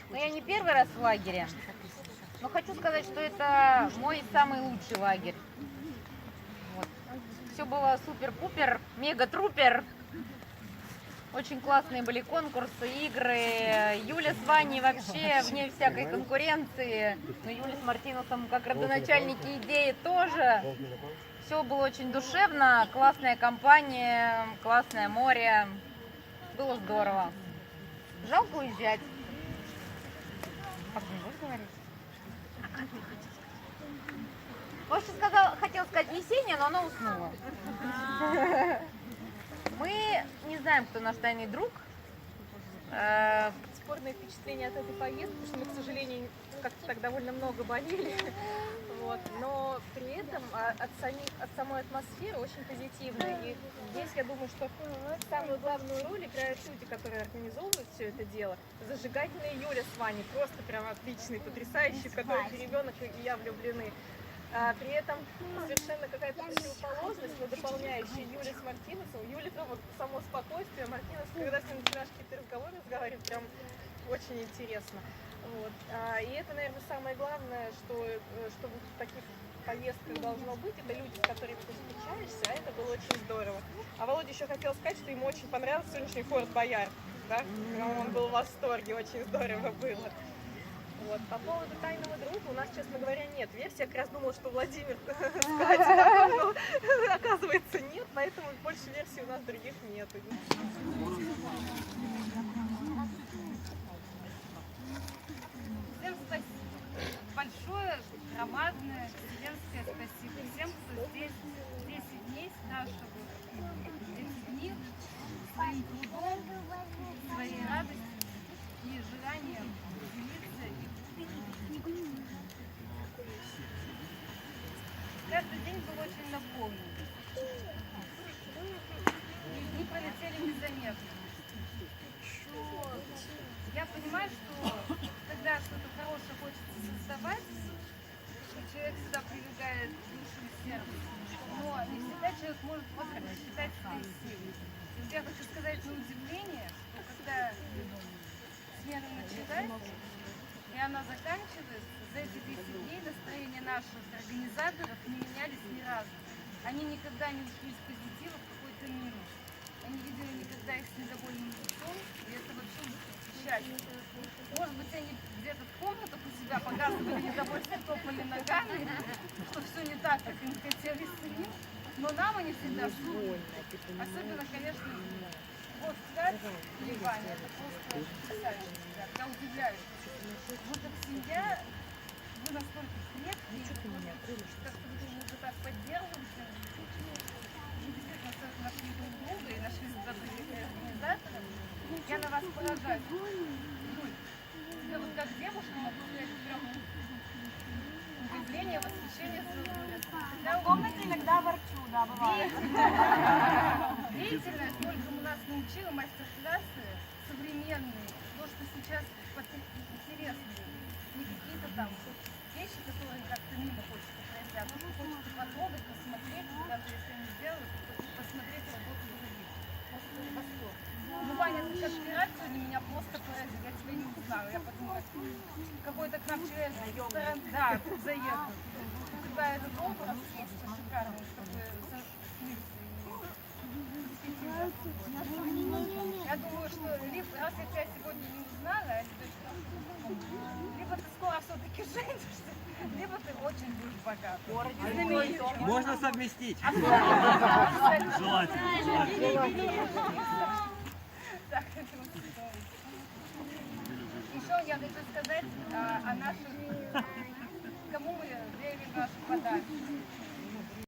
Но я не первый раз в лагере, но хочу сказать, что это мой самый лучший лагерь. Вот. Все было супер-пупер, мега-трупер. Очень классные были конкурсы, игры. Юля с Ваней вообще вне всякой конкуренции. Но Юля с Мартинусом как родоначальники идеи тоже. Все было очень душевно, классная компания, классное море. Было здорово. Жалко уезжать. Как не будешь говорить? Вообще хотел сказать Есения, но она уснула. Мы не знаем, кто наш тайный друг. Спорные впечатления от этой поездки, потому что мы, к сожалению, как-то так довольно много болели. Вот. Но при этом от самой атмосферы очень позитивная. И здесь я думаю, что самую главную роль играют люди, которые организовывают все это дело. Зажигательная Юля с Ваней, просто прям отличный, потрясающий, в которых и ребенок, и я влюблены. При этом совершенно какая-то противоположность, но дополняющая Юля с Мартинесом. Юля прям вот само спокойствие, Мартинес, когда с ним начинаешь какие-то разговоры разговаривать, прям очень интересно. Вот. И это, наверное, самое главное, что в таких поездках должно быть, это люди, с которыми ты встречаешься, а это было очень здорово. А Володя еще хотел сказать, что ему очень понравился сегодняшний Форт Боярд, да? Он был в восторге, очень здорово было. Вот. По поводу тайного друга у нас, честно говоря, нет версии. Я как раз думала, что Владимир сказать такое, но оказывается нет, поэтому больше версий у нас других нет. Всем спасибо. Большое, громадное, вселенское спасибо всем, кто здесь 10 дней с нас, чтобы эти дни своим трудом, своей радостью и желанием делиться. Каждый день был очень наполнен. И дни пролетели незаметно. Я понимаю, что когда что-то хорошее хочется создавать, человек всегда прибегает к душу и сердцу. Но не всегда человек может просто рассчитать свои силы. И вот я хочу сказать на удивление, что когда смена начинается, и она заканчивается, за эти 10 дней настроение наших организаторов не менялись ни разу. Они никогда не ушли из позитива в какой-то минус. Я не видела никогда их с недовольным лицом, и это вообще восхищает. Может быть, они где-то в комнатах у себя показывали недовольство, топали ногами, что все не так, как им хотелось самим, но нам они всегда служат. Особенно, конечно, вот Катя и Ваня, это просто потрясающе, ребят. Я удивляюсь. Вы как семья, вы настолько крепкие, как-то вы друг друга так поддерживаете. Вы действительно нашли друг друга и нашли золотых организаторов. Я на вас поражаюсь. Я вот как девушка могу сказать прям удивление, восхищение. В комнате иногда ворчу, да, бывает. Деятельность только у нас научила мастер-классы современные, то, что сейчас интересно, не какие-то там вещи, которые как-то мимо хочется пройти, а то, что хочется потрогать, посмотреть, даже если они делают, посмотреть работу других. Просто восторг. Ну, Ваня, ты как пират сегодня меня просто поразил, я тебя не узнала. Я подумала, какой-то к нам человек да, заехал. Когда этот образ просто шикарный, чтобы я думаю, что раз я тебя сегодня не узнала, либо ты скоро все-таки женишься, либо ты очень будешь богат. Можно совместить. Желательно. Так, еще я хочу сказать о наших, кому мы верим наши подарки.